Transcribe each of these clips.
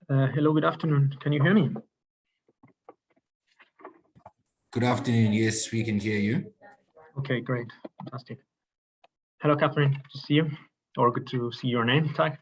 Hello, good afternoon. Can you hear me? Good afternoon. Yes, we can hear you. Okay, great. Fantastic. Hello, Catherine. Good to see you, or good to see your name tag.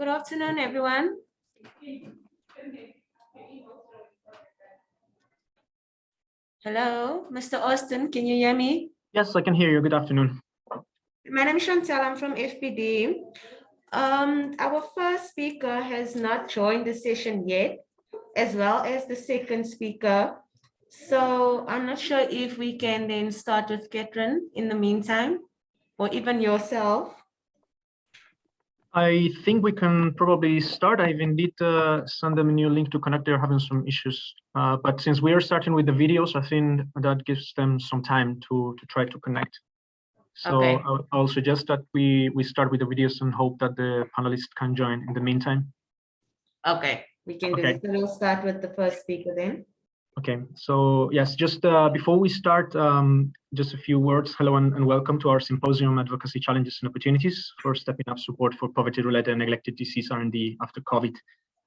Good afternoon, everyone. Hello, Mr. Austin, can you hear me? Yes, I can hear you. Good afternoon. My name is Chantal, I'm from FPD. Our first speaker has not joined the session yet, as well as the second speaker. So I'm not sure if we can then start with Catherine in the meantime, or even yourself. I think we can probably start. I've indeed sent them a new link to connect. They're having some issues. But since we are starting with the videos, I think that gives them some time to try to connect. So Okay. I'll suggest that we start with the videos and hope that the panelists can join in the meantime. Okay, we can do Okay. it. So we'll start with the first speaker then. Okay, so yes, just before we start, just a few words. Hello and welcome to our symposium, Advocacy Challenges and Opportunities for Stepping Up Support for Poverty-Related and Neglected Disease R&D after COVID.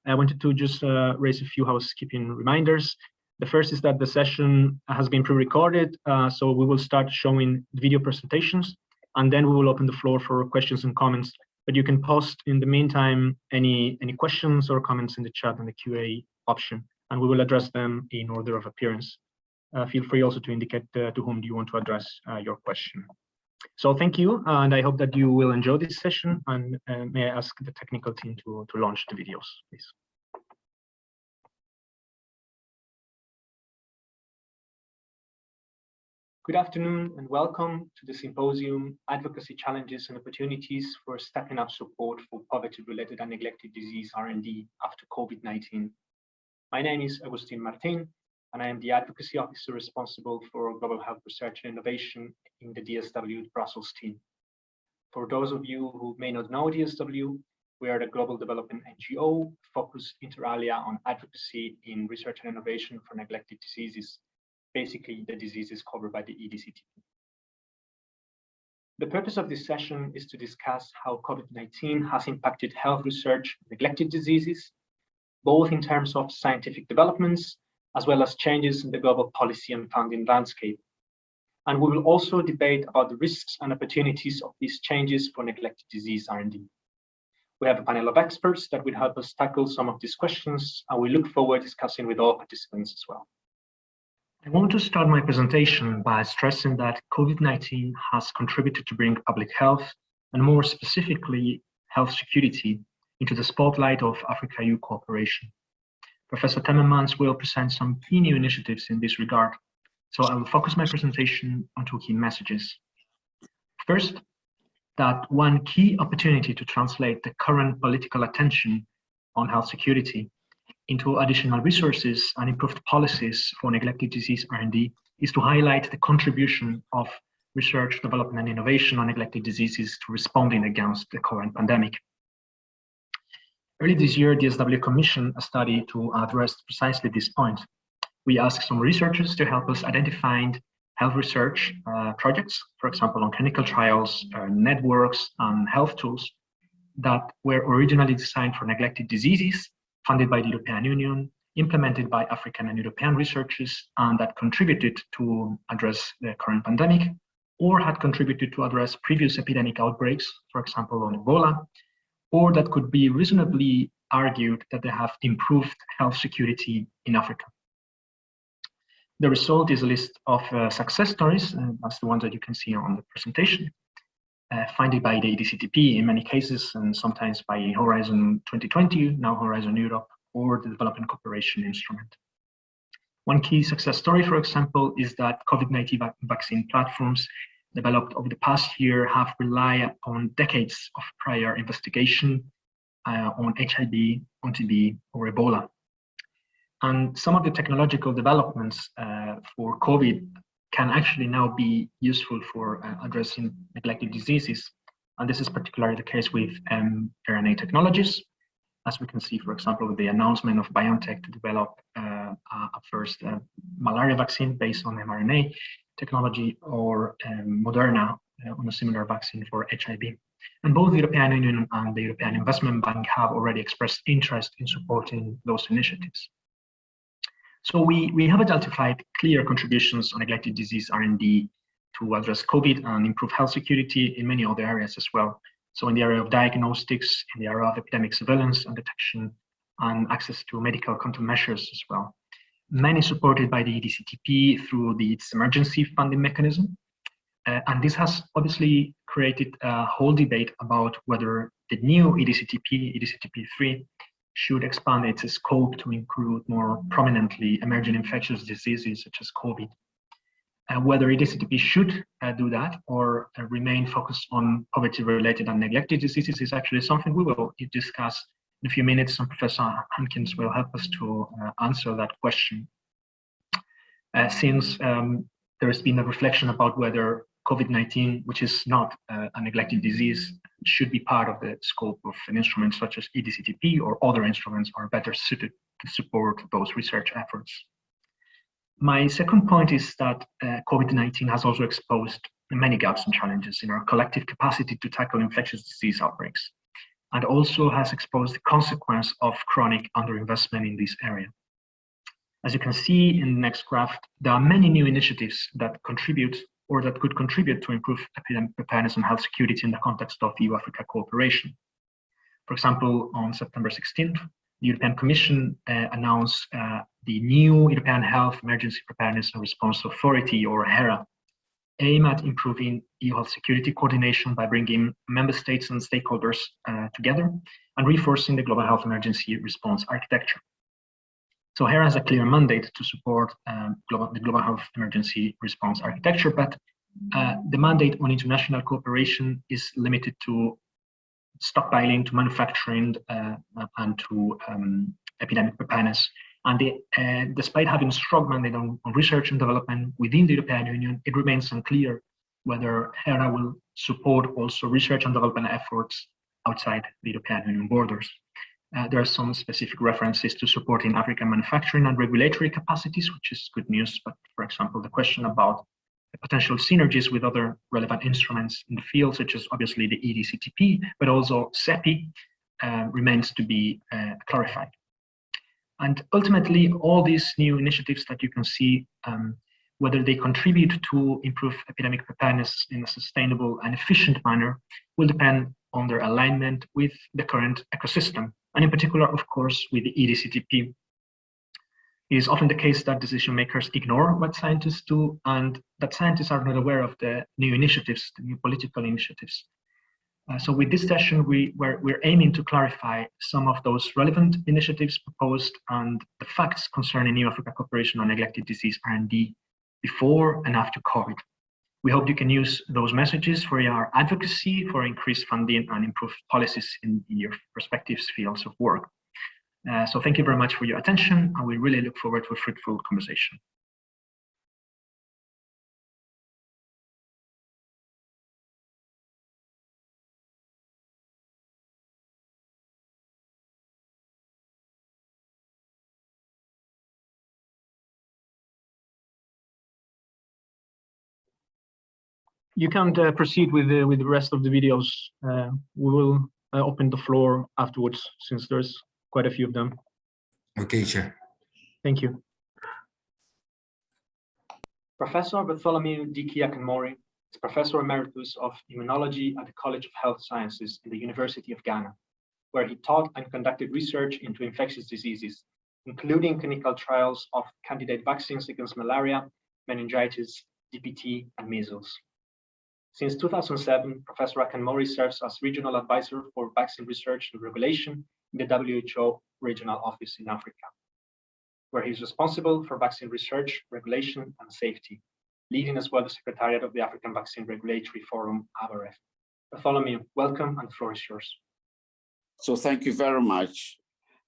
I wanted to just raise a few housekeeping reminders. The first is that the session has been pre-recorded, so we will start showing video presentations, and then we will open the floor for questions and comments. But you can post in the meantime any questions or comments in the chat and the QA option, and we will address them in order of appearance. Feel free also to indicate to whom do you want to address your question. So thank you, and I hope that you will enjoy this session, and may I ask the technical team to launch the videos, please. Good afternoon and welcome to the symposium, Advocacy Challenges and Opportunities for Stepping Up Support for Poverty-Related and Neglected Disease R&D after COVID-19. My name is Agustin Martin, and I am the Advocacy Officer responsible for Global Health Research and Innovation in the DSW Brussels team. For those of you who may not know DSW, we are a global development NGO focused inter alia on advocacy in research and innovation for neglected diseases, basically the diseases covered by the EDCTP. The purpose of this session is to discuss how COVID-19 has impacted health research in neglected diseases, both in terms of scientific developments, as well as changes in the global policy and funding landscape. And we will also debate about the risks and opportunities of these changes for neglected disease R&D. We have a panel of experts that will help us tackle some of these questions, and we look forward to discussing with all participants as well. I want to start my presentation by stressing that COVID-19 has contributed to bring public health, and more specifically, health security, into the spotlight of Africa-EU cooperation. Professor Timmermans will present some key new initiatives in this regard, so I will focus my presentation on two key messages. First, that one key opportunity to translate the current political attention on health security into additional resources and improved policies for neglected disease R&D is to highlight the contribution of research, development, and innovation on neglected diseases to responding against the current pandemic. Early this year, DSW commissioned a study to address precisely this point. We asked some researchers to help us identify health research projects, for example, on clinical trials, networks, and health tools that were originally designed for neglected diseases, funded by the European Union, implemented by African and European researchers, and that contributed to address the current pandemic, or had contributed to address previous epidemic outbreaks, for example, on Ebola, or that could be reasonably argued that they have improved health security in Africa. The result is a list of success stories, and that's the ones that you can see on the presentation, funded by the EDCTP in many cases, and sometimes by Horizon 2020, now Horizon Europe, or the Development Cooperation Instrument. One key success story, for example, is that COVID-19 vaccine platforms developed over the past year have relied on decades of prior investigation on HIV, on TB, or Ebola. And some of the technological developments for COVID can actually now be useful for addressing neglected diseases. And this is particularly the case with mRNA technologies, as we can see, for example, with the announcement of BioNTech to develop a first malaria vaccine based on mRNA technology, or Moderna on a similar vaccine for HIV. And both the European Union and the European Investment Bank have already expressed interest in supporting those initiatives. So we have identified clear contributions on neglected disease R&D to address COVID and improve health security in many other areas as well. So in the area of diagnostics, in the area of epidemic surveillance and detection, and access to medical countermeasures as well. Many supported by the EDCTP through its emergency funding mechanism. And this has obviously created a whole debate about whether the new EDCTP, EDCTP3, should expand its scope to include more prominently emerging infectious diseases such as COVID. Whether EDCTP should do that or remain focused on poverty-related and neglected diseases is actually something we will discuss in a few minutes, and Professor Hankins will help us to answer that question. Since there has been a reflection about whether COVID-19, which is not a neglected disease, should be part of the scope of an instrument such as EDCTP, or other instruments are better suited to support those research efforts. My second point is that COVID-19 has also exposed many gaps and challenges in our collective capacity to tackle infectious disease outbreaks, and also has exposed the consequence of chronic underinvestment in this area. As you can see in the next graph, there are many new initiatives that contribute or that could contribute to improve epidemic preparedness and health security in the context of EU-Africa cooperation. For example, on September 16th, the European Commission announced the new European Health Emergency Preparedness and Response Authority, or HERA, aim at improving EU health security coordination by bringing member states and stakeholders together and reinforcing the global health emergency response architecture. So HERA has a clear mandate to support the global health emergency response architecture, but the mandate on international cooperation is limited to stockpiling, to manufacturing, and to epidemic preparedness. And despite having a strong mandate on research and development within the European Union, it remains unclear whether HERA will support also research and development efforts outside the European Union borders. There are some specific references to supporting African manufacturing and regulatory capacities, which is good news. But for example, the question about the potential synergies with other relevant instruments in the field, such as obviously the EDCTP, but also CEPI, remains to be clarified. And ultimately, all these new initiatives that you can see, whether they contribute to improve epidemic preparedness in a sustainable and efficient manner, will depend on their alignment with the current ecosystem, and in particular, of course, with the EDCTP. It is often the case that decision makers ignore what scientists do, and that scientists are not aware of the new initiatives, the new political initiatives. So with this session, we're aiming to clarify some of those relevant initiatives proposed and the facts concerning EU-Africa cooperation on neglected disease R&D before and after COVID. We hope you can use those messages for your advocacy for increased funding and improved policies in your respective fields of work. So thank you very much for your attention, and we really look forward to a fruitful conversation. You can proceed with the rest of the videos. We will open the floor afterwards, since there's quite a few of them. Okay, Chair. Thank you. Professor Bartholomew Diki Akinmori is Professor Emeritus of Immunology at the College of Health Sciences in the University of Ghana, where he taught and conducted research into infectious diseases, including clinical trials of candidate vaccines against malaria, meningitis, DPT, and measles. Since 2007, Professor Akinmori serves as Regional Advisor for Vaccine Research and Regulation in the WHO Regional Office in Africa, where he is responsible for vaccine research, regulation, and safety, leading as well the Secretariat of the African Vaccine Regulatory Forum, AVAREF. Bartholomew, welcome, and the floor is yours. So thank you very much.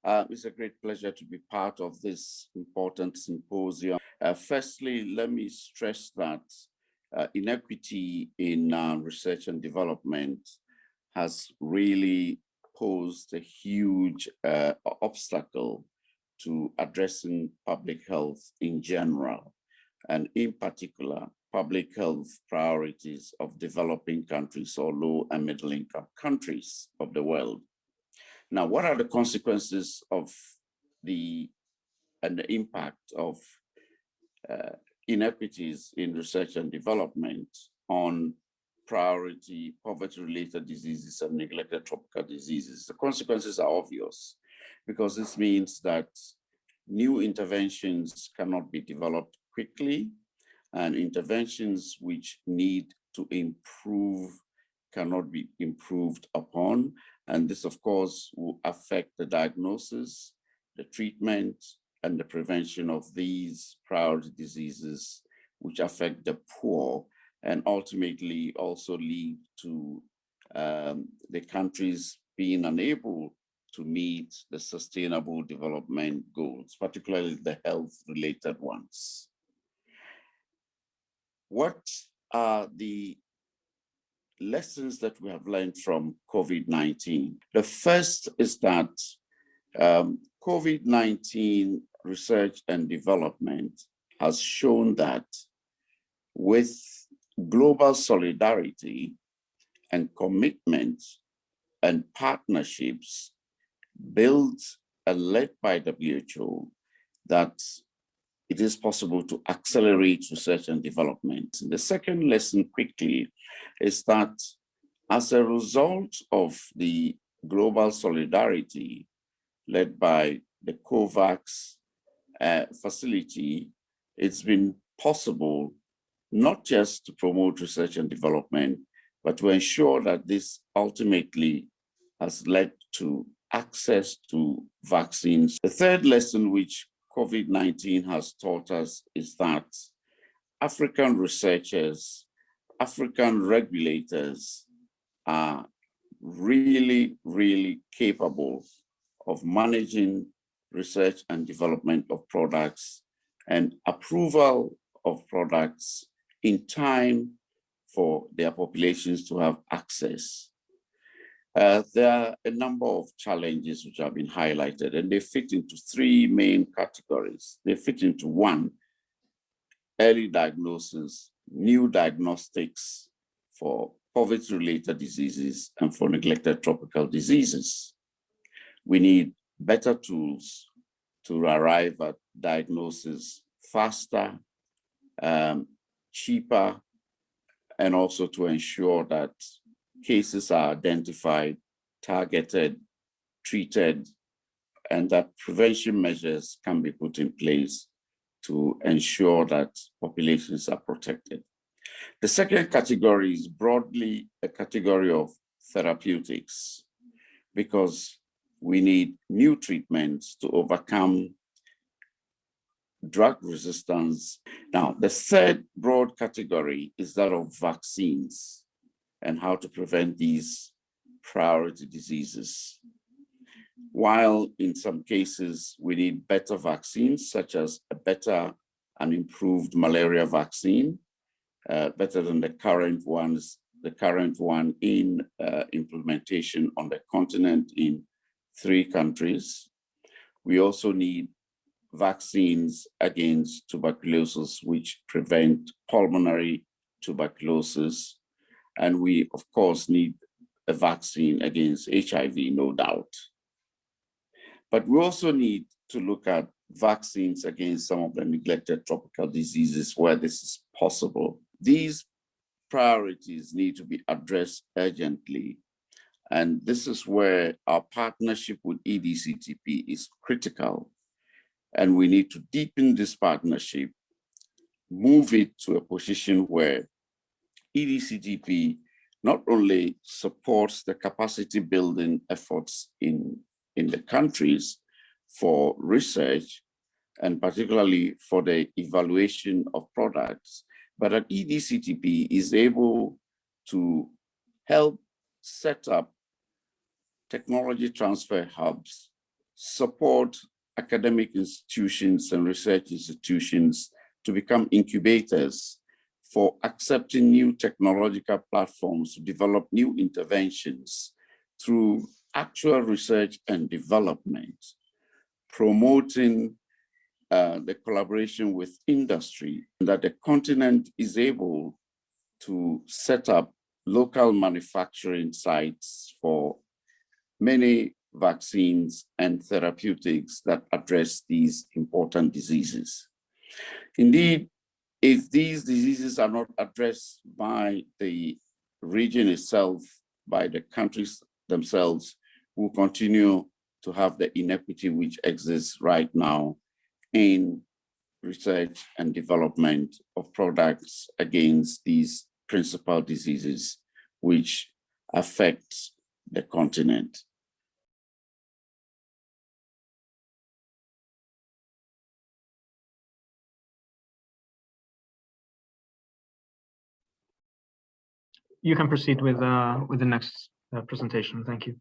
It's a great pleasure to be part of this important symposium. Firstly, let me stress that inequity in research and development has really posed a huge obstacle to addressing public health in general, and in particular, public health priorities of developing countries or low and middle income countries of the world. Now, what are the consequences of the impact of inequities in research and development on priority poverty-related diseases and neglected tropical diseases. The consequences are obvious because this means that new interventions cannot be developed quickly, and interventions which need to improve cannot be improved upon. And this, of course, will affect the diagnosis, the treatment, and the prevention of these priority diseases, which affect the poor and ultimately also lead to the countries being unable to meet the sustainable development goals, particularly the health-related ones. What are the lessons that we have learned from COVID-19? The first is that COVID-19 research and development has shown that with global solidarity and commitment and partnerships built and led by WHO, that it is possible to accelerate research and development. The second lesson quickly is that as a result of the global solidarity led by the COVAX facility, it's been possible not just to promote research and development, but to ensure that this ultimately has led to access to vaccines. The third lesson which COVID-19 has taught us is that African researchers, African regulators are really, really capable of managing research and development of products and approval of products in time for their populations to have access. There are a number of challenges which have been highlighted, and they fit into three main categories. They fit into one, early diagnosis, new diagnostics for poverty-related diseases and for neglected tropical diseases. We need better tools to arrive at diagnosis faster, cheaper, and also to ensure that cases are identified, targeted, treated, and that prevention measures can be put in place to ensure that populations are protected. The second category is broadly a category of therapeutics, because we need new treatments to overcome drug resistance. Now, the third broad category is that of vaccines and how to prevent these priority diseases. While in some cases we need better vaccines, such as a better and improved malaria vaccine, better than the current one in implementation on the continent in 3 countries. We also need vaccines against tuberculosis, which prevent pulmonary tuberculosis. And we, of course, need a vaccine against HIV, no doubt. But we also need to look at vaccines against some of the neglected tropical diseases where this is possible. These priorities need to be addressed urgently. And this is where our partnership with EDCTP is critical. And we need to deepen this partnership, move it to a position where EDCTP not only supports the capacity building efforts in the countries for research, and particularly for the evaluation of products, but that EDCTP is able to help set up technology transfer hubs, support academic institutions and research institutions to become incubators for accepting new technological platforms to develop new interventions through actual research and development, promoting the collaboration with industry, that the continent is able to set up local manufacturing sites for many vaccines and therapeutics that address these important diseases. Indeed, if these diseases are not addressed by the region itself, by the countries themselves, will continue to have the inequity which exists right now in research and development of products against these principal diseases which affect the continent. You can proceed with the next presentation. Thank you.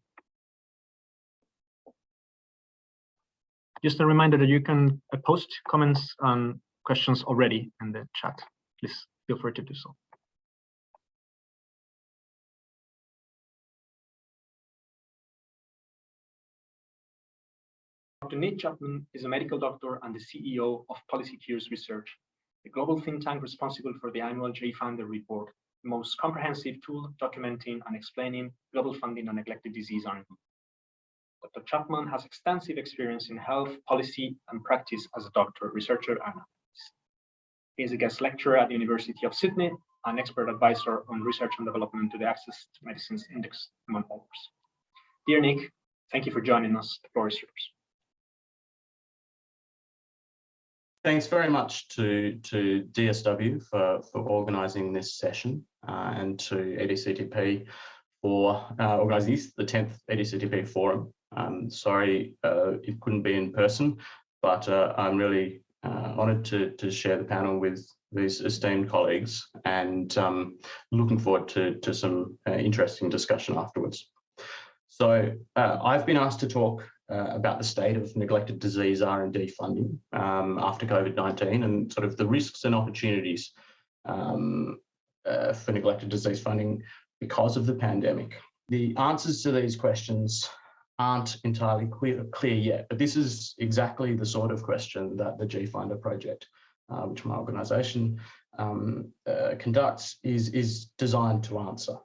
Just a reminder that you can post comments and questions already in the chat. Please feel free to do so. Dr. Nick Chapman is a medical doctor and the CEO of Policy Cures Research, the global think tank responsible for the annual J-Funder report, the most comprehensive tool documenting and explaining global funding on neglected disease R&D. Dr. Chapman has extensive experience in health, policy, and practice as a doctor, researcher, and analyst. He is a guest lecturer at the University of Sydney, an expert advisor on research and development to the Access to Medicines Index, among others. Dear Nick, thank you for joining us. The floor is yours. Thanks very much to DSW for organising this session and to EDCTP for organising the 10th EDCTP Forum. Sorry it couldn't be in person, but I'm really honoured to share the panel with these esteemed colleagues and looking forward to some interesting discussion afterwards. So I've been asked to talk about the state of neglected disease R&D funding after COVID-19 and sort of the risks and opportunities for neglected disease funding because of the pandemic. The answers to these questions aren't entirely clear yet, but this is exactly the sort of question that the J-Funder project, which my organisation conducts, is designed to answer.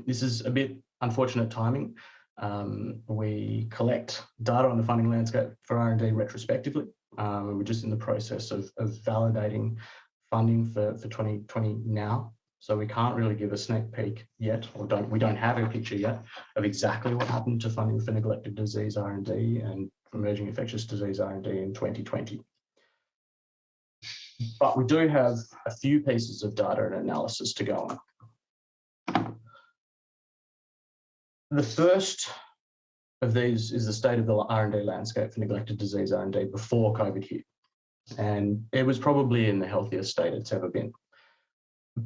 This is a bit unfortunate timing. We collect data on the funding landscape for R&D retrospectively. We're just in the process of validating funding for 2020 now. So we can't really give a sneak peek yet, or we don't have a picture yet of exactly what happened to funding for neglected disease R&D and emerging infectious disease R&D in 2020. But we do have a few pieces of data and analysis to go on. The first of these is the state of the R&D landscape for neglected disease R&D before COVID hit. And it was probably in the healthiest state it's ever been.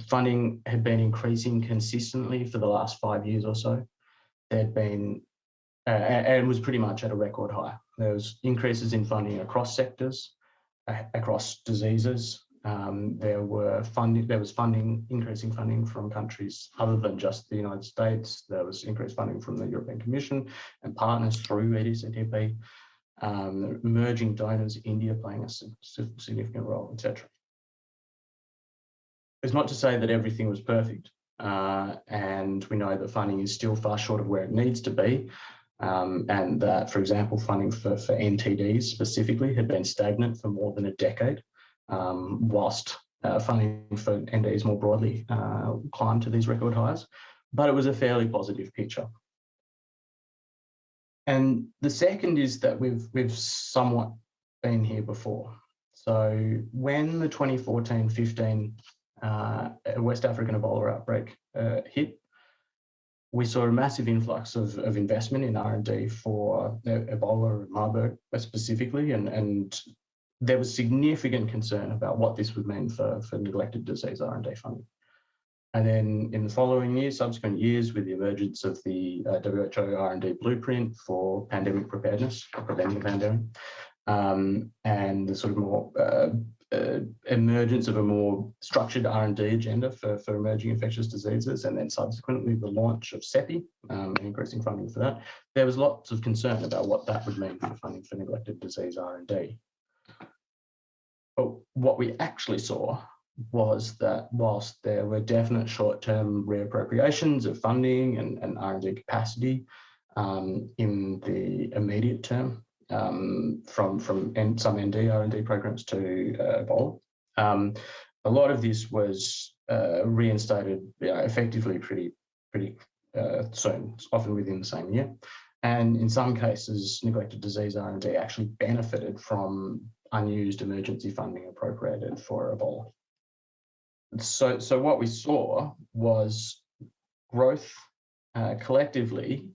Funding had been increasing consistently for the last 5 years or so. There'd been, and was pretty much at a record high. There was increases in funding across sectors, across diseases. There was increasing funding from countries other than just the United States. There was increased funding from the European Commission and partners through EDCTP. Emerging donors, India playing a significant role, etc. It's not to say that everything was perfect, and we know that funding is still far short of where it needs to be, and that, for example, funding for NTDs specifically had been stagnant for more than a decade, whilst funding for NDs more broadly climbed to these record highs, but it was a fairly positive picture. And the second is that we've somewhat been here before. So when the 2014-15 West African Ebola outbreak hit, we saw a massive influx of investment in R&D for Ebola and Marburg specifically, and there was significant concern about what this would mean for neglected disease R&D funding. And then in the following years, subsequent years, with the emergence of the WHO R&D blueprint for pandemic preparedness, or preventing the pandemic, and the sort of more emergence of a more structured R&D agenda for emerging infectious diseases, and then subsequently the launch of CEPI, increasing funding for that, there was lots of concern about what that would mean for funding for neglected disease R&D. But what we actually saw was that whilst there were definite short-term reappropriations of funding and R&D capacity in the immediate term, from some ND R&D programs to Ebola, A lot of this was reinstated effectively pretty soon, often within the same year. And in some cases, neglected disease R&D actually benefited from unused emergency funding appropriated for Ebola. So what we saw was growth collectively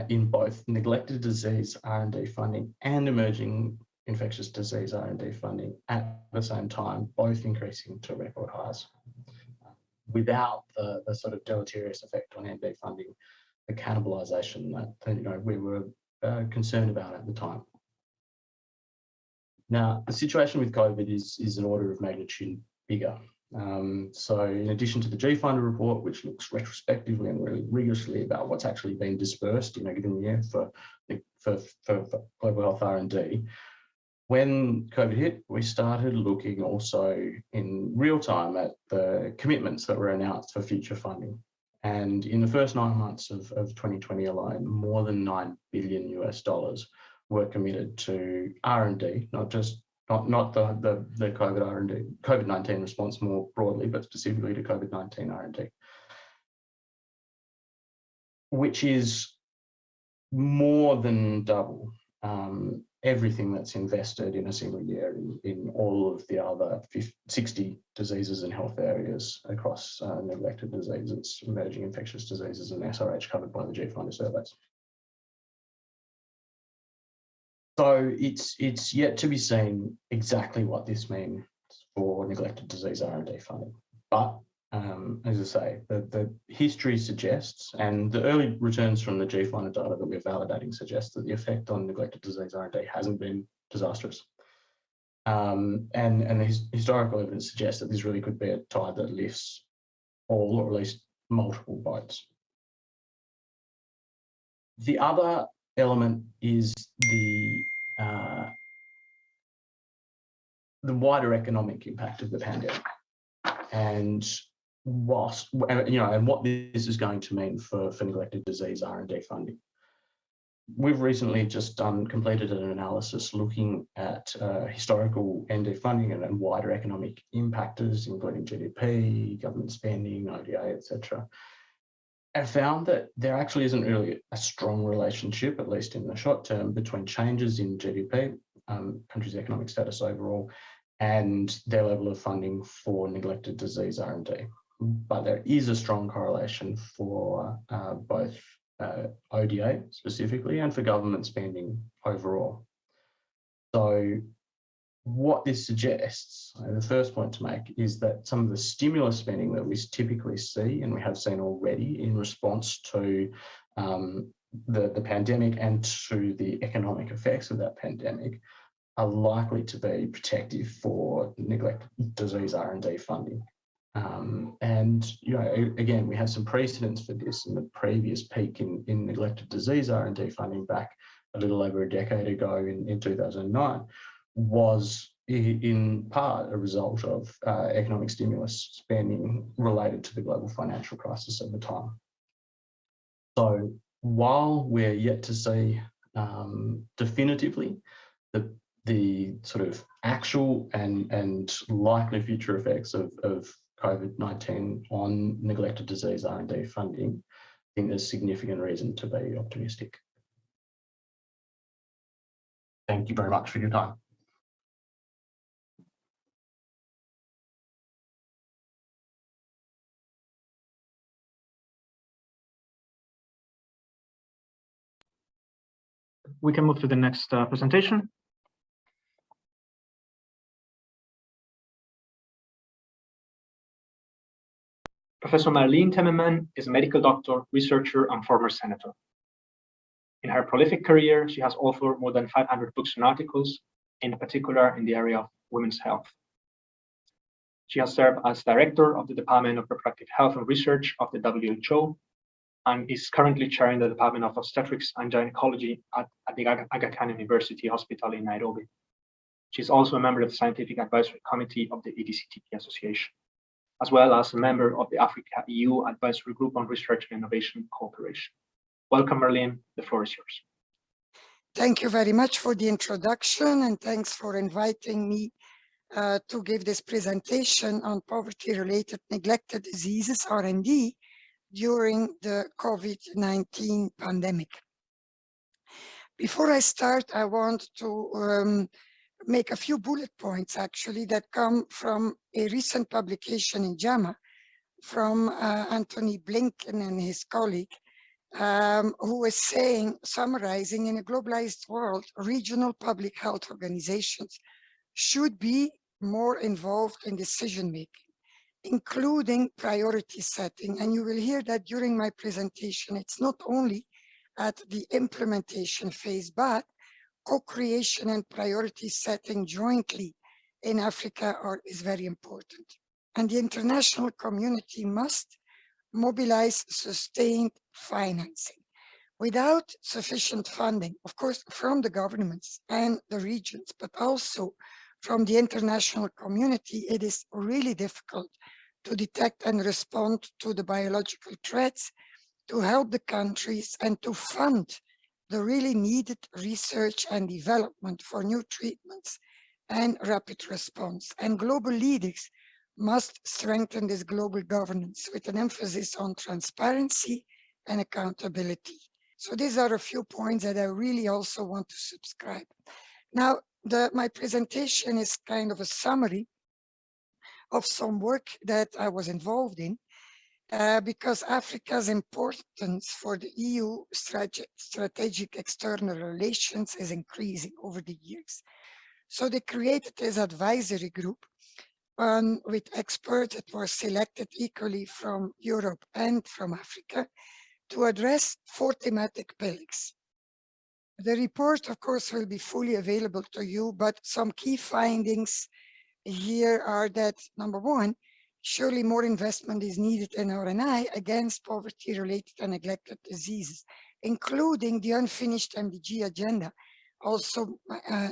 in both neglected disease R&D funding and emerging infectious disease R&D funding at the same time, both increasing to record highs, without the sort of deleterious effect on ND funding, the cannibalisation that we were concerned about at the time. Now, the situation with COVID is an order of magnitude bigger. So in addition to the G-Funder report, which looks retrospectively and really rigorously about what's actually been dispersed in a given year for global health R&D, when COVID hit, we started looking also in real time at the commitments that were announced for future funding. And in the first 9 months of 2020 alone, more than $9 billion were committed to R&D, not the COVID R&D, COVID-19 response more broadly, but specifically to COVID-19 R&D, which is more than double everything that's invested in a single year in all of the other 60 diseases and health areas across neglected diseases, emerging infectious diseases, and SRH covered by the G-Funder surveys. So it's yet to be seen exactly what this means for neglected disease R&D funding. But as I say, the history suggests, and the early returns from the G-Funder data that we're validating suggest that the effect on neglected disease R&D hasn't been disastrous. And the historical evidence suggests that this really could be a tide that lifts all, or at least multiple boats. The other element is the wider economic impact of the pandemic, and and what this is going to mean for neglected disease R&D funding. We've recently just completed an analysis looking at historical ND funding and wider economic impactors, including GDP, government spending, ODA, etc. And found that there actually isn't really a strong relationship, at least in the short term, between changes in GDP, countries' economic status overall, and their level of funding for neglected disease R&D. But there is a strong correlation for both ODA specifically and for government spending overall. So what this suggests, the first point to make, is that some of the stimulus spending that we typically see, and we have seen already in response to the pandemic and to the economic effects of that pandemic, are likely to be protective for neglected disease R&D funding. And again, we have some precedents for this. In the previous peak in neglected disease R&D funding back a little over a decade ago in 2009 was in part a result of economic stimulus spending related to the global financial crisis at the time. So while we're yet to see definitively the sort of actual and likely future effects of COVID-19 on neglected disease R&D funding, I think there's significant reason to be optimistic. Thank you very much for your time. We can move to the next presentation. Professor Marleen Temmerman is a medical doctor, researcher, and former senator. In her prolific career, she has authored more than 500 books and articles, in particular in the area of women's health. She has served as director of the Department of Reproductive Health and Research of the WHO, and is currently chairing the Department of Obstetrics and Gynecology at the Aga Khan University Hospital in Nairobi. She is also a member of the Scientific Advisory Committee of the EDCTP Association, as well as a member of the Africa-EU Advisory Group on Research and Innovation Cooperation. Welcome, Marleen. The floor is yours. Thank you very much for the introduction, and thanks for inviting me to give this presentation on poverty-related neglected diseases, R&D, during the COVID-19 pandemic. Before I start, I want to make a few bullet points, actually, that come from a recent publication in JAMA from Anthony Blinken and his colleague, who is saying, summarizing, in a globalized world, regional public health organizations should be more involved in decision-making, including priority setting. And you will hear that during my presentation. It's not only at the implementation phase, but co-creation and priority setting jointly in Africa is very important. And the international community must mobilize sustained financing. Without sufficient funding, of course, from the governments and the regions, but also from the international community, it is really difficult to detect and respond to the biological threats, to help the countries, and to fund the really needed research and development for new treatments and rapid response. And global leaders must strengthen this global governance with an emphasis on transparency and accountability. So these are a few points that I really also want to subscribe. Now, my presentation is kind of a summary of some work that I was involved in, because Africa's importance for the EU strategic external relations is increasing over the years. So they created this advisory group with experts that were selected equally from Europe and from Africa to address 4 thematic pillars. The report, of course, will be fully available to you, but some key findings here are that, number 1, surely more investment is needed in R&I against poverty-related and neglected diseases, including the unfinished MDG agenda, also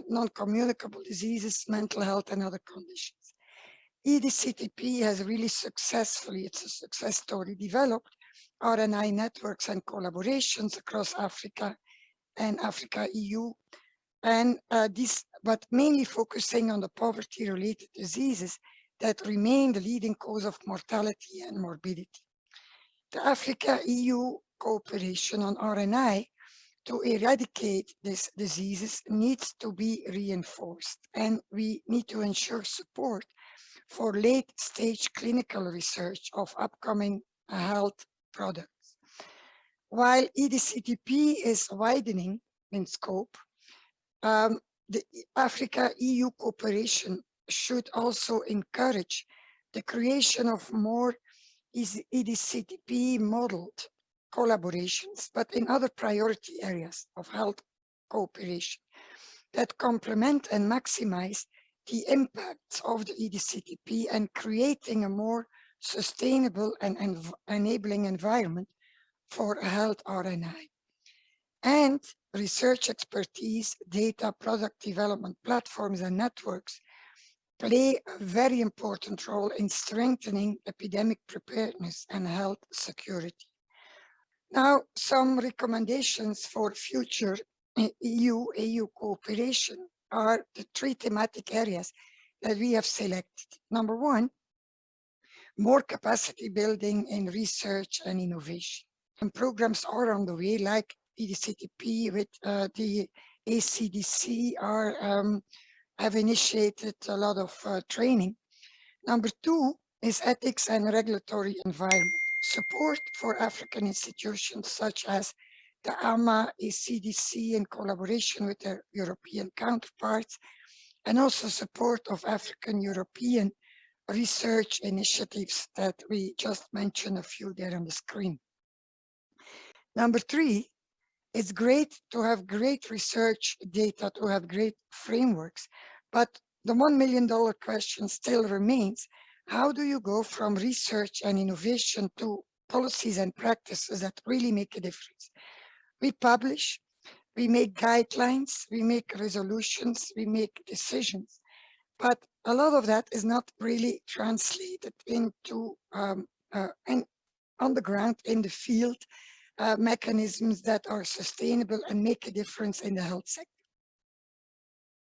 non-communicable diseases, mental health, and other conditions. EDCTP has really successfully, it's a success story, developed R&I networks and collaborations across Africa and Africa-EU, and but mainly focusing on the poverty-related diseases that remain the leading cause of mortality and morbidity. The Africa-EU cooperation on R&I to eradicate these diseases needs to be reinforced, and we need to ensure support for late-stage clinical research of upcoming health products. While EDCTP is widening in scope, the Africa-EU cooperation should also encourage the creation of more EDCTP modeled collaborations, but in other priority areas of health cooperation that complement and maximize the impacts of the EDCTP and creating a more sustainable and enabling environment for health R&I. And research expertise, data, product development platforms, and networks play a very important role in strengthening epidemic preparedness and health security. Now, some recommendations for future EU cooperation are the 3 thematic areas that we have selected. Number 1, more capacity building in research and innovation. And programs are on the way, like EDCTP with the ACDC have initiated a lot of training. Number 2 is ethics and regulatory environment. Support for African institutions such as the AMA, ACDC in collaboration with their European counterparts, and also support of African European research initiatives that we just mentioned a few there on the screen. Number 3, it's great to have great research data, to have great frameworks, but the $1 million question still remains: how do you go from research and innovation to policies and practices that really make a difference? We publish, we make guidelines, we make resolutions, we make decisions, but a lot of that is not really translated into and on the ground, in the field, mechanisms that are sustainable and make a difference in the health sector.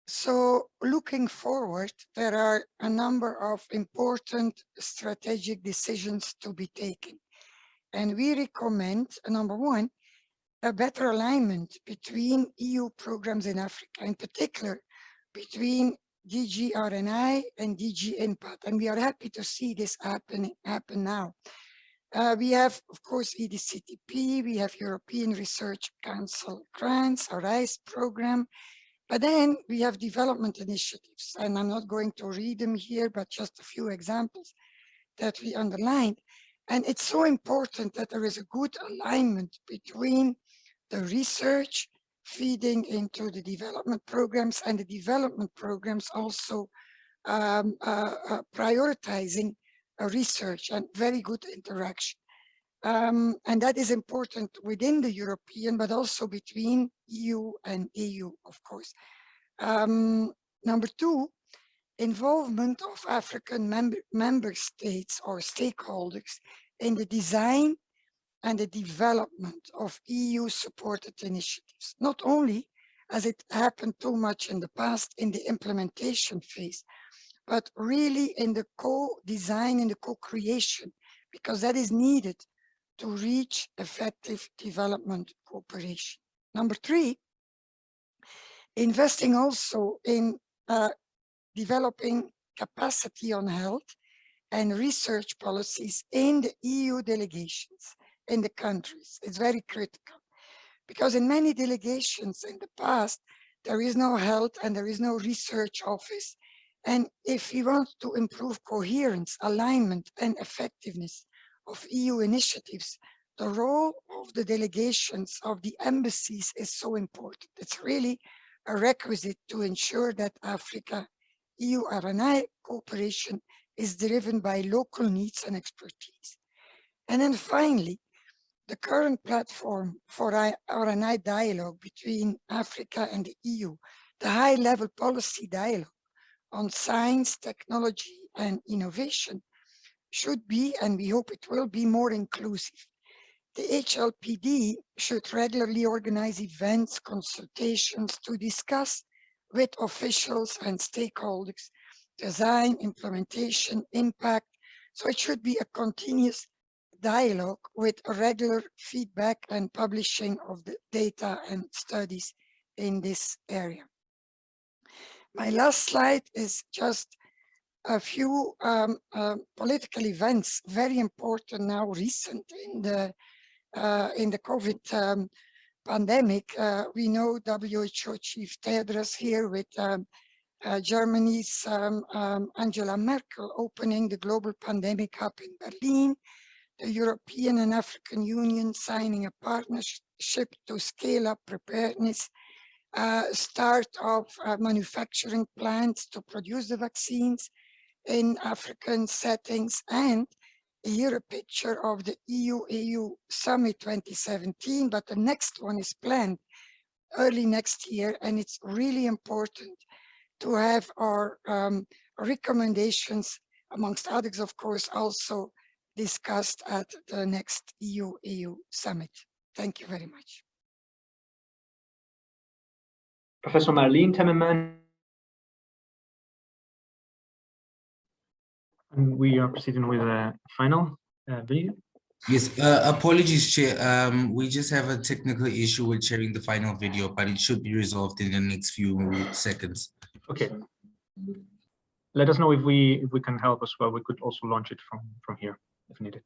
So looking forward, there are a number of important strategic decisions to be taken. And we recommend, number one, a better alignment between EU programs in Africa, in particular between DG RNI and DG Impact. And we are happy to see this happen now. We have, of course, EDCTP, we have European Research Council grants, our RISE program, but then we have development initiatives, and I'm not going to read them here, but just a few examples that we underlined. And it's so important that there is a good alignment between the research feeding into the development programs and the development programs also prioritizing research and very good interaction. And that is important within the European, but also between EU and AU, of course. Number two, involvement of African member states or stakeholders in the design and the development of EU-supported initiatives, not only as it happened too much in the past in the implementation phase, but really in the co-design and the co-creation, because that is needed to reach effective development cooperation. Number three, investing also in developing capacity on health and research policies in the EU delegations in the countries. It's very critical because in many delegations in the past, there is no health and there is no research office. And if we want to improve coherence, alignment, and effectiveness of EU initiatives, the role of the delegations of the embassies is so important. It's really a requisite to ensure that Africa EU RNI cooperation is driven by local needs and expertise. And then finally, the current platform for RNI dialogue between Africa and the EU, the high-level policy dialogue on science, technology, and innovation should be, and we hope it will be, more inclusive. The HLPD should regularly organize events, consultations to discuss with officials and stakeholders, design, implementation, impact. So it should be a continuous dialogue with regular feedback and publishing of the data and studies in this area. My last slide is just a few political events, very important now, recent in the COVID pandemic. We know WHO Chief Tedros here with Germany's Angela Merkel opening the global pandemic hub in Berlin, the European and African Union signing a partnership to scale up preparedness, start of manufacturing plants to produce the vaccines in African settings, and here a picture of the EU-AU Summit 2017, but the next one is planned early next year, and it's really important to have our recommendations, amongst others, of course, also discussed at the next EU-AU Summit. Thank you very much. Professor Marleen Temmerman. And we are proceeding with a final video. Yes, apologies, Chair. We just have a technical issue with sharing the final video, but it should be resolved in the next few seconds. Okay. Let us know if we can help as well. We could also launch it from here if needed.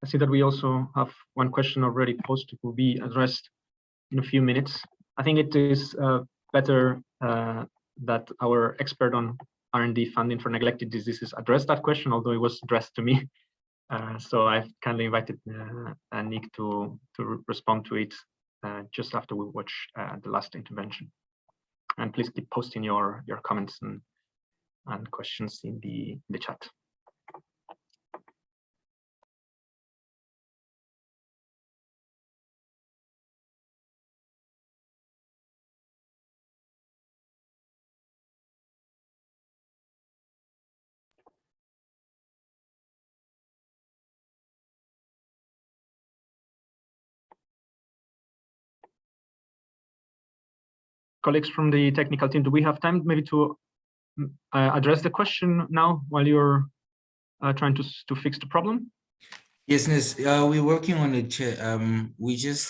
I see that we also have one question already posted, will be addressed in a few minutes. I think it is better that our expert on R&D funding for neglected diseases address that question, although it was addressed to me. So I've kindly invited Nick to respond to it just after we watch the last intervention. And please keep posting your comments and questions in the chat. colleagues from the technical team, do we have time maybe to address the question now while you're trying to fix the problem? Yes, Nis, we're working on it, Chair. We just,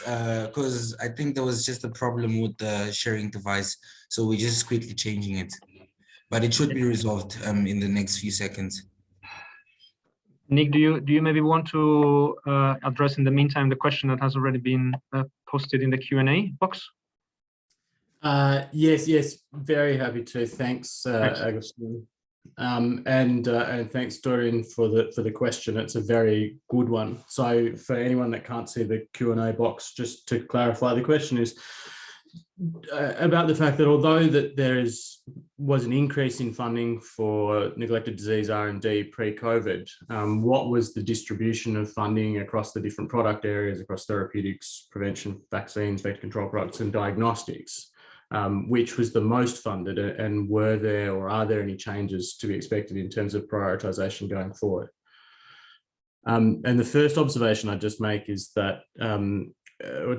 because I think there was just a problem with the sharing device, so we're just quickly changing it. But it should be resolved in the next few seconds. Nick, do you maybe want to address in the meantime the question that has already been posted in the Q&A box? Yes, very happy to. Thanks, Agustin. And thanks, Dorian, for the question. It's a very good one. So for anyone that can't see the Q&A box, just to clarify, the question is about the fact that although that there was an increase in funding for neglected disease R&D pre-COVID, what was the distribution of funding across the different product areas, across therapeutics, prevention, vaccines, vector control products, and diagnostics? Which was the most funded, and were there or are there any changes to be expected in terms of prioritization going forward? And the first observation I just make is that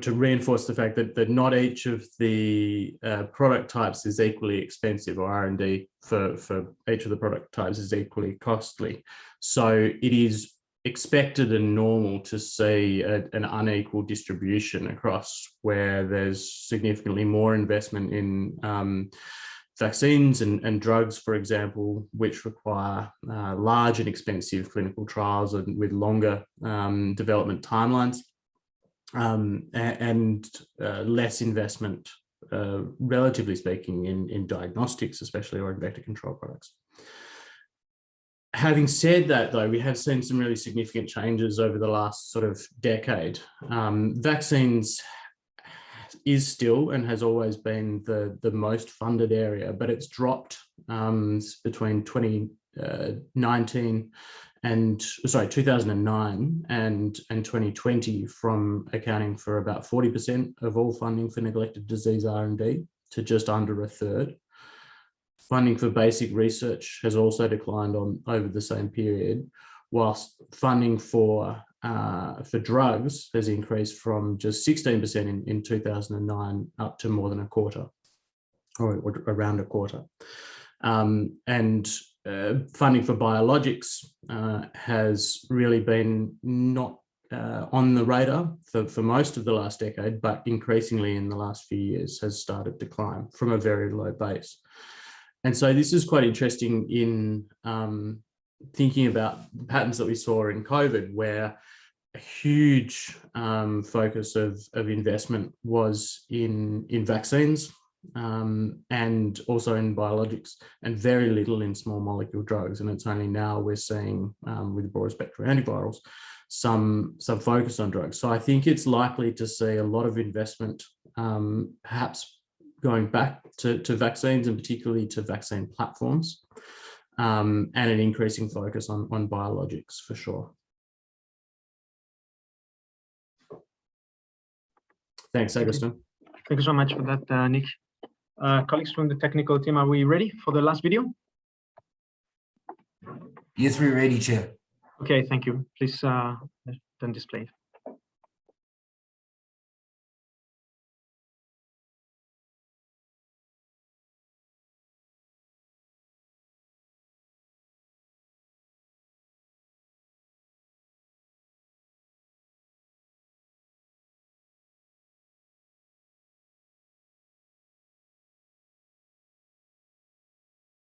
to reinforce the fact that not each of the product types is equally expensive, or R&D for each of the product types is equally costly. So it is expected and normal to see an unequal distribution across, where there's significantly more investment in vaccines and drugs, for example, which require large and expensive clinical trials and with longer development timelines, and less investment, relatively speaking, in diagnostics, especially, or in vector control products. Having said that, though, we have seen some really significant changes over the last sort of decade. Vaccines is still and has always been the most funded area, but it's dropped between 2009 and 2020 from accounting for about 40% of all funding for neglected disease R&D to just under a third. Funding for basic research has also declined over the same period, whilst funding for drugs has increased from just 16% in 2009 up to more than a quarter, or around a quarter. And funding for biologics has really been not on the radar for most of the last decade, but increasingly in the last few years has started to climb from a very low base. And so this is quite interesting in thinking about patterns that we saw in COVID, where a huge focus of investment was in vaccines and also in biologics, and very little in small molecule drugs. And it's only now we're seeing, with broad spectrum antivirals, some focus on drugs. So I think it's likely to see a lot of investment, perhaps going back to vaccines, and particularly to vaccine platforms, and an increasing focus on biologics for sure. Thanks, Agustin. Thank you so much for that, Nick. Colleagues from the technical team, are we ready for the last video? Yes, we're ready, Chair. Okay, thank you. Please then display it.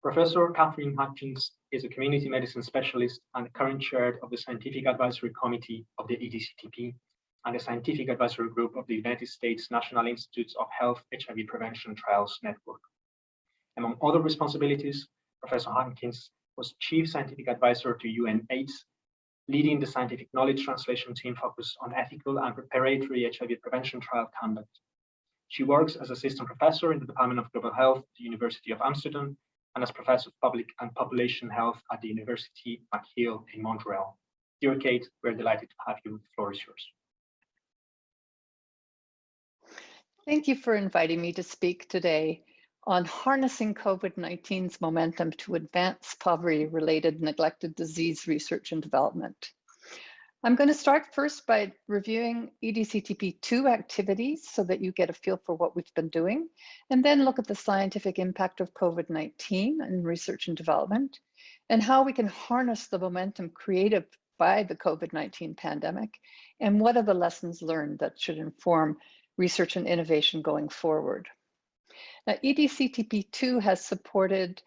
Professor Catherine Hutchins is a community medicine specialist and the current chair of the Scientific Advisory Committee of the EDCTP and the Scientific Advisory Group of the United States National Institutes of Health HIV Prevention Trials Network. Among other responsibilities, Professor Hutchins was Chief Scientific Advisor to UNAIDS, leading the scientific knowledge translation team focused on ethical and preparatory HIV prevention trial conduct. She works as Assistant Professor in the Department of Global Health at the University of Amsterdam and as Professor of Public and Population Health at the University McGill in Montreal. Dear Kate, we're delighted to have you. The floor is yours. Thank you for inviting me to speak today on harnessing COVID-19's momentum to advance poverty-related neglected disease research and development. I'm going to start first by reviewing EDCTP2 activities so that you get a feel for what we've been doing, and then look at the scientific impact of COVID-19 in research and development, and how we can harness the momentum created by the COVID-19 pandemic, and what are the lessons learned that should inform research and innovation going forward. Now, EDCTP2 has supported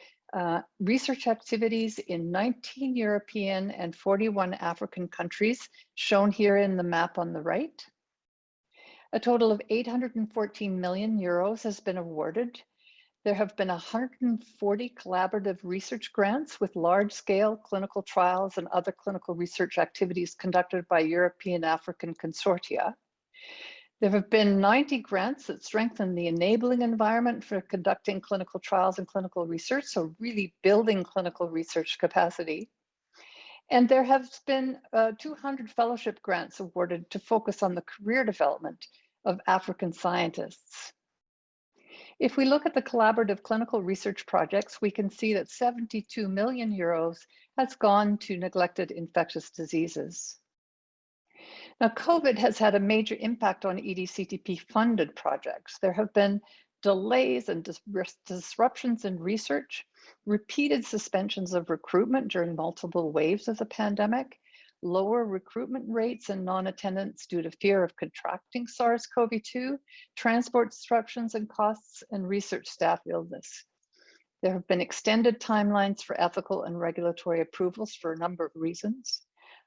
research activities in 19 European and 41 African countries, shown here in the map on the right. A total of 814 million euros has been awarded. There have been 140 collaborative research grants with large-scale clinical trials and other clinical research activities conducted by European African consortia. There have been 90 grants that strengthen the enabling environment for conducting clinical trials and clinical research, so really building clinical research capacity. And there have been 200 fellowship grants awarded to focus on the career development of African scientists. If we look at the collaborative clinical research projects, we can see that 72 million euros has gone to neglected infectious diseases. Now, COVID has had a major impact on EDCTP funded projects. There have been delays and disruptions in research, repeated suspensions of recruitment during multiple waves of the pandemic, lower recruitment rates and non-attendance due to fear of contracting SARS-CoV-2, transport disruptions and costs, and research staff illness. There have been extended timelines for ethical and regulatory approvals for a number of reasons.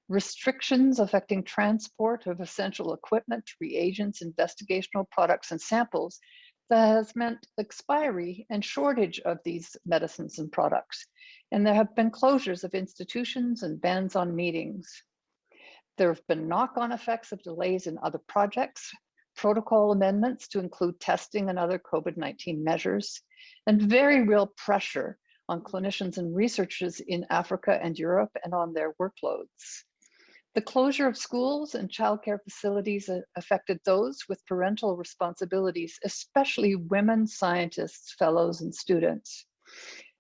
Restrictions affecting transport of essential equipment, reagents, investigational products, and samples that has meant expiry and shortage of these medicines and products. And there have been closures of institutions and bans on meetings. There have been knock-on effects of delays in other projects, protocol amendments to include testing and other COVID-19 measures, and very real pressure on clinicians and researchers in Africa and Europe and on their workloads. The closure of schools and childcare facilities affected those with parental responsibilities, especially women scientists, fellows, and students.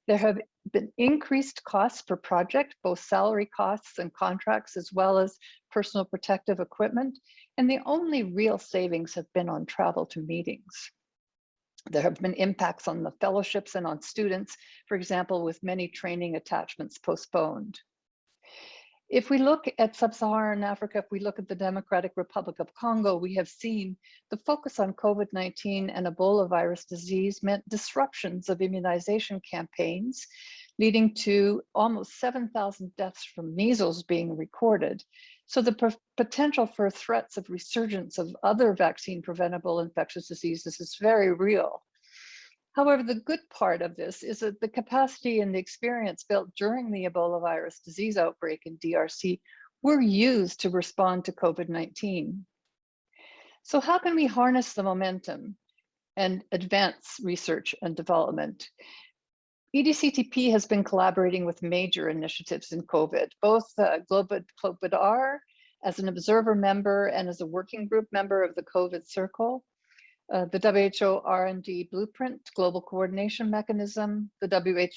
There have been increased costs per project, both salary costs and contracts, as well as personal protective equipment, and the only real savings have been on travel to meetings. There have been impacts on the fellowships and on students, for example, with many training attachments postponed. If we look at sub-Saharan Africa, if we look at the Democratic Republic of Congo, we have seen the focus on COVID-19 and Ebola virus disease meant disruptions of immunization campaigns, leading to almost 7,000 deaths from measles being recorded. So the potential for threats of resurgence of other vaccine-preventable infectious diseases is very real. However, the good part of this is that the capacity and the experience built during the Ebola virus disease outbreak in DRC were used to respond to COVID-19. So how can we harness the momentum and advance research and development? EDCTP has been collaborating with major initiatives in COVID, both COVID-R as an observer member and as a working group member of the COVID Circle, the WHO R&D Blueprint Global Coordination Mechanism, the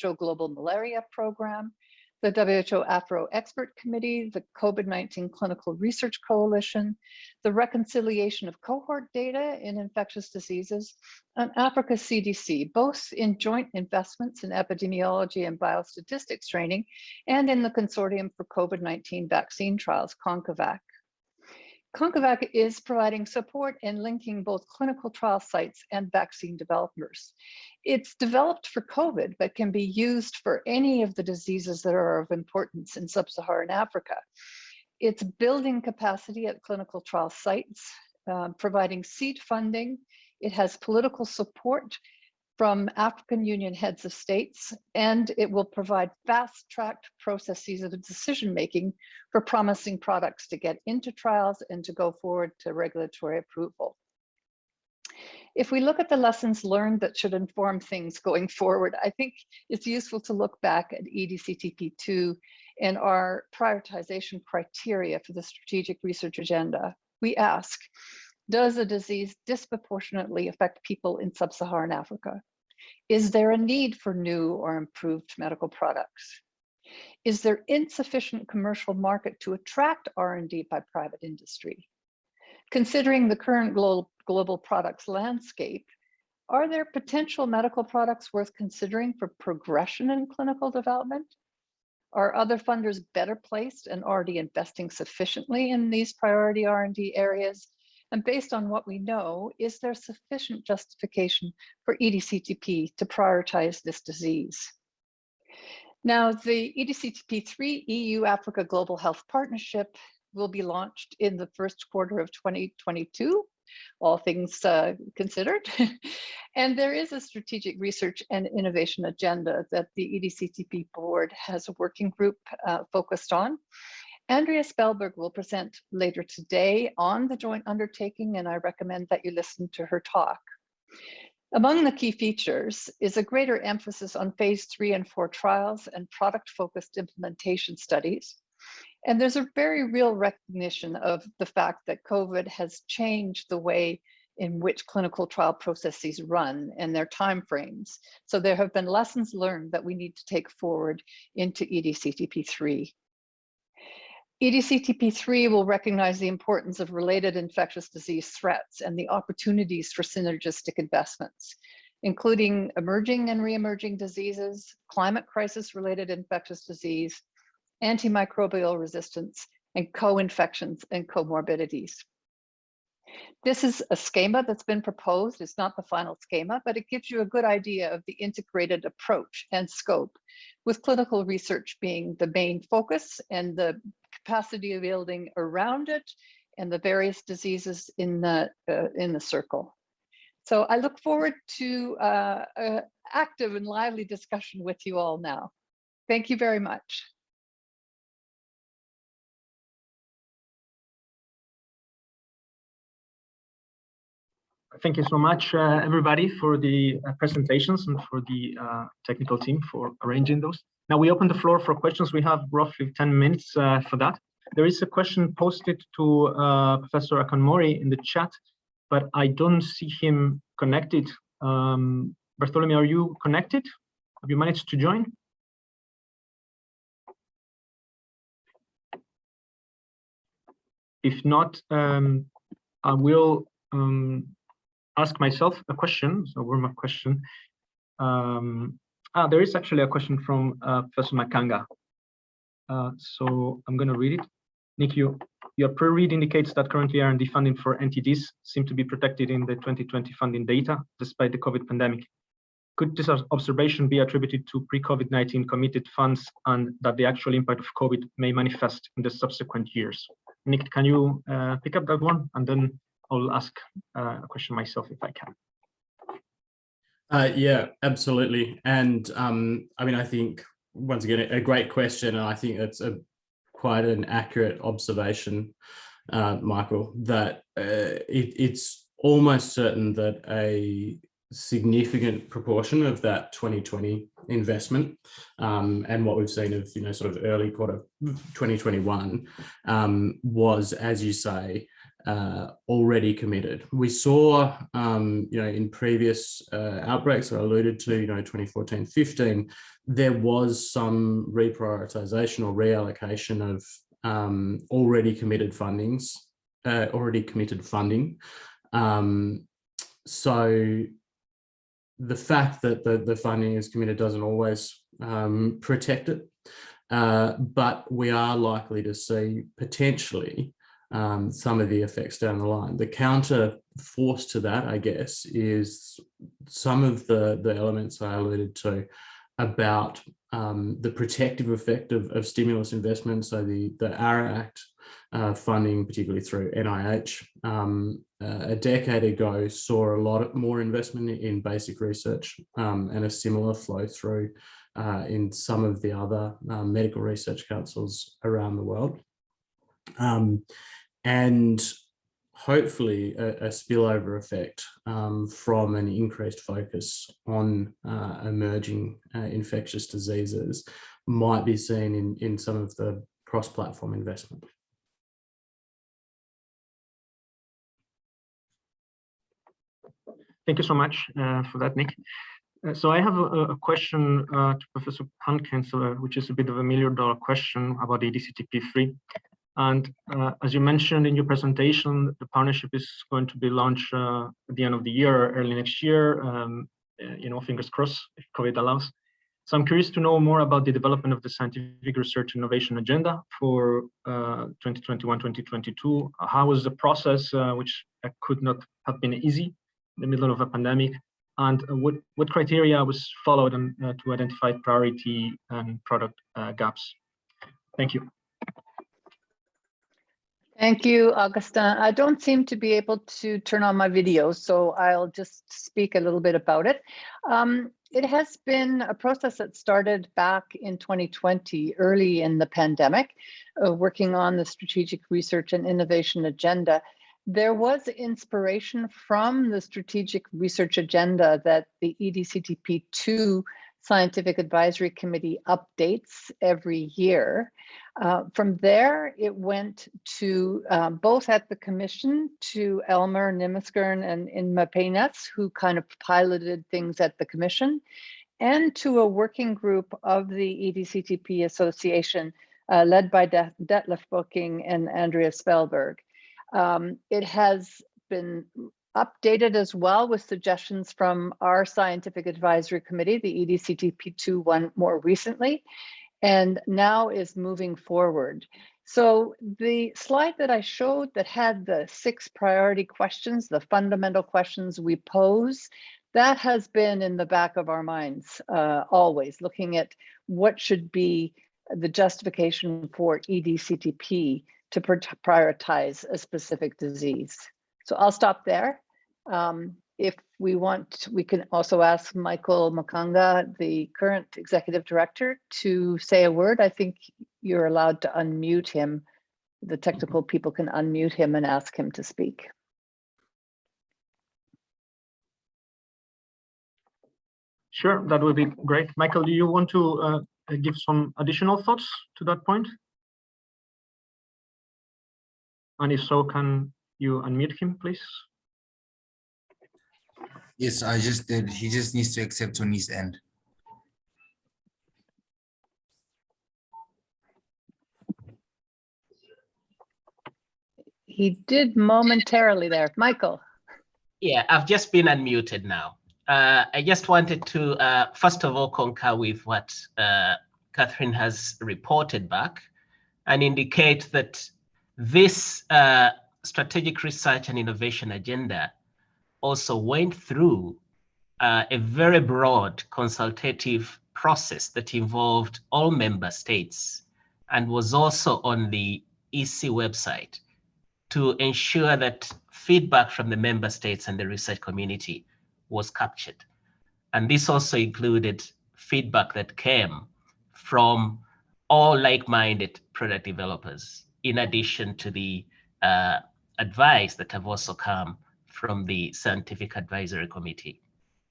WHO Global Malaria Program, the WHO Afro Expert Committee, the COVID-19 Clinical Research Coalition, the reconciliation of cohort data in infectious diseases, and Africa CDC, both in joint investments in epidemiology and biostatistics training, and in the Consortium for COVID-19 Vaccine Trials, CONCAVAC. CONCAVAC is providing support and linking both clinical trial sites and vaccine developers. It's developed for COVID, but can be used for any of the diseases that are of importance in sub-Saharan Africa. It's building capacity at clinical trial sites, providing seed funding. It has political support from African Union heads of states, and it will provide fast-tracked processes of decision-making for promising products to get into trials and to go forward to regulatory approval. If we look at the lessons learned that should inform things going forward, I think it's useful to look back at EDCTP2 and our prioritization criteria for the strategic research agenda. We ask, does a disease disproportionately affect people in sub-Saharan Africa? Is there a need for new or improved medical products? Is there insufficient commercial market to attract R&D by private industry? Considering the current global products landscape, are there potential medical products worth considering for progression in clinical development? Are other funders better placed and already investing sufficiently in these priority R&D areas? And based on what we know, is there sufficient justification for EDCTP to prioritize this disease? Now, the EDCTP3 EU-Africa Global Health Partnership will be launched in the first quarter of 2022, all things considered. And there is a strategic research and innovation agenda that the EDCTP board has a working group focused on. Andrea Spellberg will present later today on the joint undertaking, and I recommend that you listen to her talk. Among the key features is a greater emphasis on phase 3 and 4 trials and product-focused implementation studies. And there's a very real recognition of the fact that COVID has changed the way in which clinical trial processes run and their timeframes. So there have been lessons learned that we need to take forward into EDCTP3. EDCTP3 will recognize the importance of related infectious disease threats and the opportunities for synergistic investments, including emerging and re-emerging diseases, climate crisis-related infectious disease, antimicrobial resistance, and co-infections and comorbidities. This is a schema that's been proposed. It's not the final schema, but it gives you a good idea of the integrated approach and scope, with clinical research being the main focus and the capacity building around it and the various diseases in the circle. So I look forward to an active and lively discussion with you all now. Thank you very much. Thank you so much, everybody, for the presentations and for the technical team for arranging those. Now we open the floor for questions. We have roughly 10 minutes for that. There is a question posted to Professor Akanmori in the chat, but I don't see him connected. Bartholomew, are you connected? Have you managed to join? If not, I will ask myself a question. So where's my question? There is actually a question from Professor Makanga. So I'm going to read it. Nick, your pre-read indicates that currently R&D funding for NTDs seem to be protected in the 2020 funding data, despite the COVID pandemic. Could this observation be attributed to pre-COVID-19 committed funds and that the actual impact of COVID may manifest in the subsequent years? Nick, can you pick up that one? And then I'll ask a question myself if I can. Yeah, absolutely. And I mean, I think, once again, a great question. And I think that's quite an accurate observation, Michael, that it's almost certain that a significant proportion of that 2020 investment and what we've seen of, sort of early quarter 2021 was, as you say, already committed. We saw, in previous outbreaks I alluded to, 2014-15, there was some reprioritization or reallocation of already committed funding. So the fact that the funding is committed doesn't always protect it, but we are likely to see potentially some of the effects down the line. The counter force to that, I guess, is some of the elements I alluded to about the protective effect of stimulus investment. So the ARA Act funding, particularly through NIH, a decade ago saw a lot more investment in basic research and a similar flow through in some of the other medical research councils around the world. And hopefully a spillover effect from an increased focus on emerging infectious diseases might be seen in some of the cross-platform investment. Thank you so much for that, Nick. So I have a question to Professor Pankensler, which is a bit of a million-dollar question about EDCTP3. And as you mentioned in your presentation, the partnership is going to be launched at the end of the year, early next year, fingers crossed, if COVID allows. So I'm curious to know more about the development of the scientific research innovation agenda for 2021-2022. How was the process, which could not have been easy in the middle of a pandemic? And what criteria was followed to identify priority and product gaps? Thank you. Thank you, Augustin. I don't seem to be able to turn on my video, so I'll just speak a little bit about it. It has been a process that started back in 2020, early in the pandemic, working on the strategic research and innovation agenda. There was inspiration from the strategic research agenda that the EDCTP2 Scientific Advisory Committee updates every year. From there, it went to both at the Commission to Elmer Nimiskern and Inma Paynes, who kind of piloted things at the Commission, and to a working group of the EDCTP Association led by Detlef Booking and Andrea Spellberg. It has been updated as well with suggestions from our Scientific Advisory Committee, the EDCTP2 one more recently, and now is moving forward. So the slide that I showed that had the 6 priority questions, the fundamental questions we pose, that has been in the back of our minds always, looking at what should be the justification for EDCTP to prioritize a specific disease. So I'll stop there. If we want, we can also ask Michael Makanga, the current executive director, to say a word. I think you're allowed to unmute him. The technical people can unmute him and ask him to speak. Sure, that would be great. Michael, do you want to give some additional thoughts to that point? And if so, can you unmute him, please? Yes, I just did. He just needs to accept on his end. He did momentarily there. Michael. Yeah, I've just been unmuted now. I just wanted to, first of all, concur with what Catherine has reported back and indicate that this strategic research and innovation agenda also went through a very broad consultative process that involved all member states and was also on the EC website to ensure that feedback from the member states and the research community was captured. And this also included feedback that came from all like-minded product developers, in addition to the advice that have also come from the Scientific Advisory Committee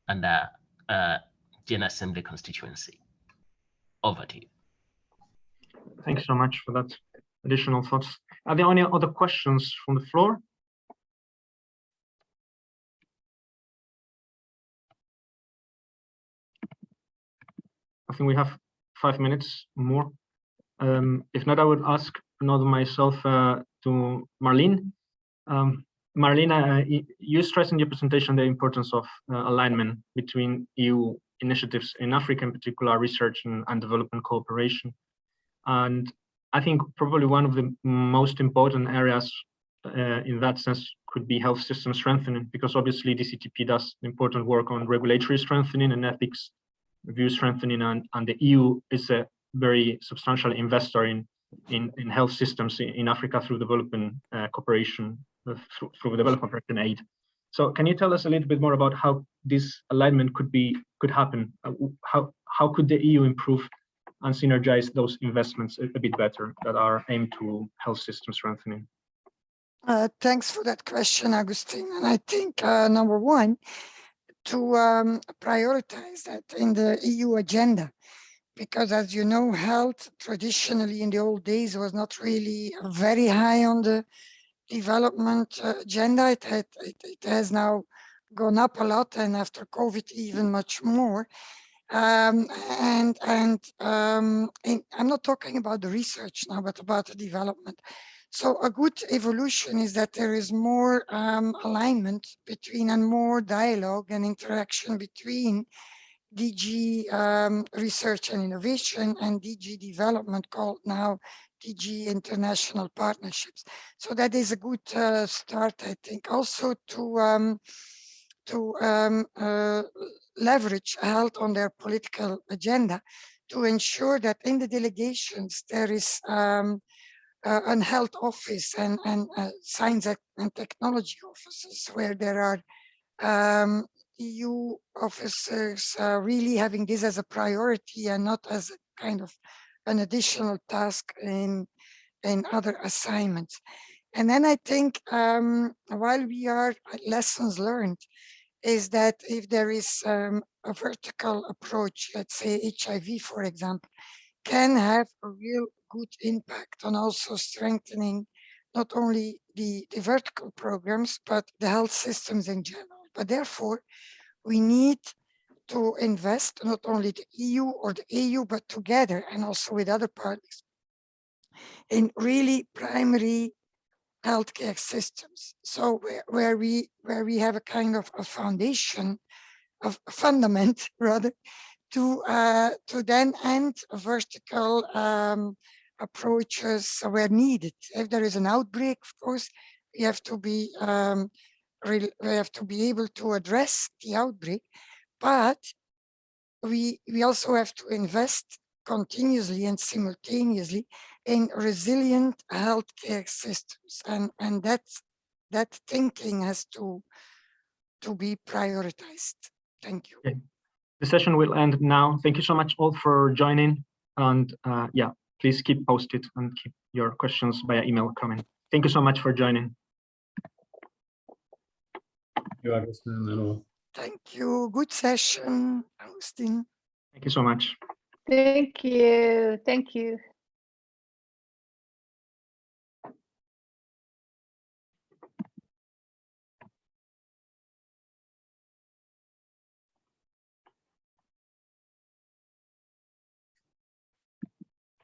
and the General Assembly constituency. Over to you. Thanks so much for that additional thoughts. Are there any other questions from the floor? I think we have 5 minutes more. If not, I would ask another myself to Marlene. Marlene, you stressed in your presentation the importance of alignment between EU initiatives in Africa, in particular research and development cooperation. And I think probably one of the most important areas in that sense could be health system strengthening, because obviously DCTP does important work on regulatory strengthening and ethics review strengthening, and the EU is a very substantial investor in health systems in Africa through development cooperation, through development aid. So can you tell us a little bit more about how this alignment could happen? How could the EU improve and synergize those investments a bit better that are aimed to health system strengthening? Thanks for that question, Agustin. And I think number one, to prioritize that in the EU agenda, because as you know, health traditionally in the old days was not really very high on the development agenda. It has now gone up a lot, and after COVID even much more. And I'm not talking about the research now, but about the development. So a good evolution is that there is more alignment between and more dialogue and interaction between DG Research and Innovation and DG Development, called now DG International Partnerships. So that is a good start, I think. Also to leverage health on their political agenda, to ensure that in the delegations there is an health office and science and technology offices, where there are EU officers really having this as a priority and not as a kind of an additional task in other assignments. And then I think while we are at lessons learned, is that if there is a vertical approach, let's say HIV, for example, can have a real good impact on also strengthening not only the vertical programs, but the health systems in general. But therefore, we need to invest not only the EU or the AU, but together and also with other partners in really primary healthcare systems. So where we have a kind of a foundation, of a fundament rather, to then end vertical approaches where needed. If there is an outbreak, of course, we have to be able to address the outbreak, but we also have to invest continuously and simultaneously in resilient healthcare systems, and that thinking has to be prioritized. Thank you. Okay. The session will end now. Thank you so much all for joining, and yeah, please keep posted and keep your questions via email coming. Thank you so much for joining. Thank you. Good session, Agustin. Thank you so much. Thank you. Thank you.